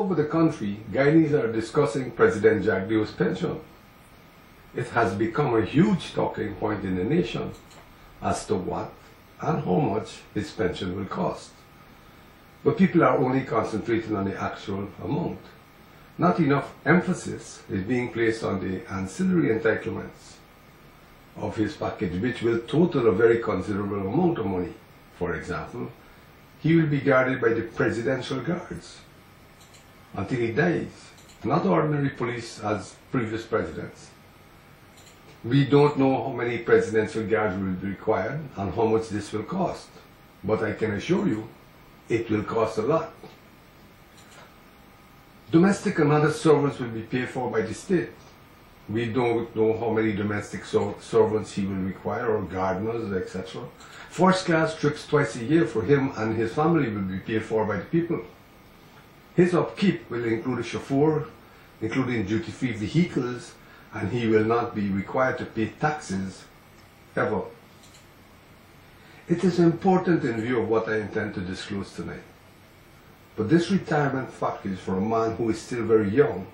over the country, Guyanese are discussing President Jagdeo's pension. It has become a huge talking point in the nation as to what and how much his pension will cost. But people are only concentrating on the actual amount. Not enough emphasis is being placed on the ancillary entitlements of his package, which will total a very considerable amount of money. For example, he will be guarded by the presidential guards until he dies, not ordinary police as previous presidents. We don't know how many presidential guards will be required and how much this will cost, but I can assure you it will cost a lot. Domestic and other servants will be paid for by the state. We don't know how many domestic servants he will require, or gardeners, etc. First-class trips twice a year for him and his family will be paid for by the people. His upkeep will include a chauffeur, including duty-free vehicles, and he will not be required to pay taxes ever. It is important in view of what I intend to disclose tonight. But this retirement package for a man who is still very young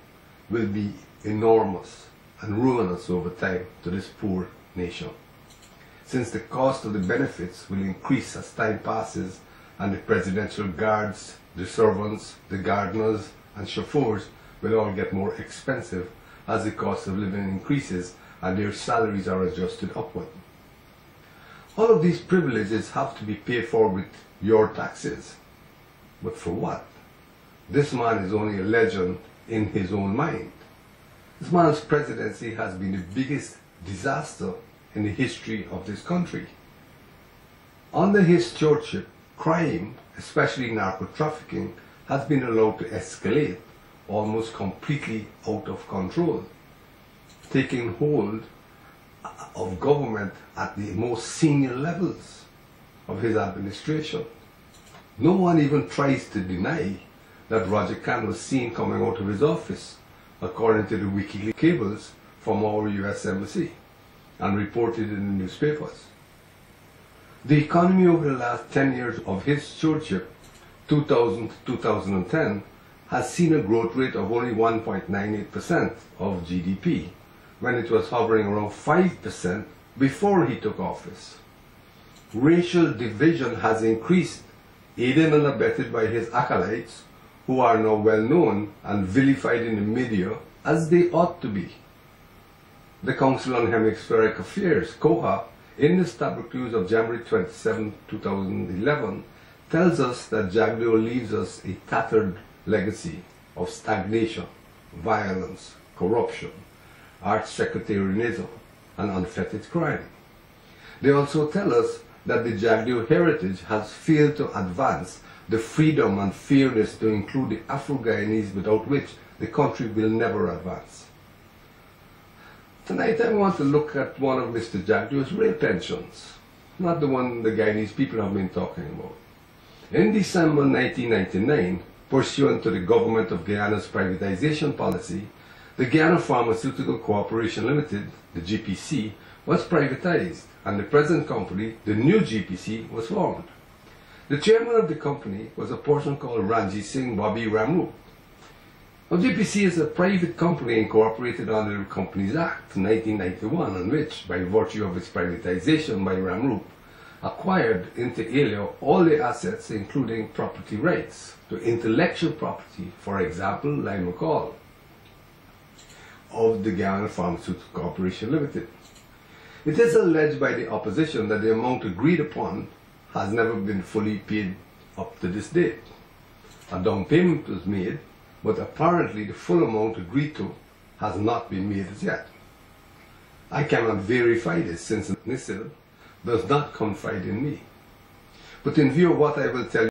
will be enormous and ruinous over time to this poor nation, since the cost of the benefits will increase as time passes and the presidential guards, the servants, the gardeners and chauffeurs will all get more expensive as the cost of living increases and their salaries are adjusted upward. All of these privileges have to be paid for with your taxes. But for what? This man is only a legend in his own mind. This man's presidency has been the biggest disaster in the history of this country. Under his stewardship, crime, especially narco-trafficking, has been allowed to escalate almost completely out of control, taking hold of government at the most senior levels of his administration. No one even tries to deny that Roger Khan was seen coming out of his office, according to the WikiLeaks cables from our US Embassy, and reported in the newspapers. The economy over the last 10 years of his stewardship, 2000 to 2010, has seen a growth rate of only 1.98% of GDP, when it was hovering around 5% before he took office. Racial division has increased, aided and abetted by his acolytes, who are now well known and vilified in the media as they ought to be. The Council on Hemispheric Affairs, COHA, in the Stabroek News of January 27, 2011, tells us that Jagdeo leaves us a tattered legacy of stagnation, violence, corruption, arch sectarianism, and unfettered crime. They also tell us that the Jagdeo heritage has failed to advance the freedom and fairness to include the Afro-Guyanese, without which the country will never advance. Tonight I want to look at one of Mr. Jagdeo's real pensions, not the one the Guyanese people have been talking about. In December 1999, pursuant to the Government of Guyana's privatization policy, the Guyana Pharmaceutical Corporation Limited, the GPC, was privatized, and the present company, the new GPC, was formed. The chairman of the company was a person called Ranjit Singh Bobby Ramroop. Now, GPC is a private company incorporated under the Companies Act 1991, and which, by virtue of its privatization by Ramroop, acquired inter alia all the assets, including property rights to intellectual property, for example, Lime McCall, of the Guyana Pharmaceutical Corporation Limited. It is alleged by the opposition that the amount agreed upon has never been fully paid up to this date. A down payment was made, but apparently the full amount agreed to has not been made as yet. I cannot verify this, since NISIL does not confide in me. But in view of what I will tell you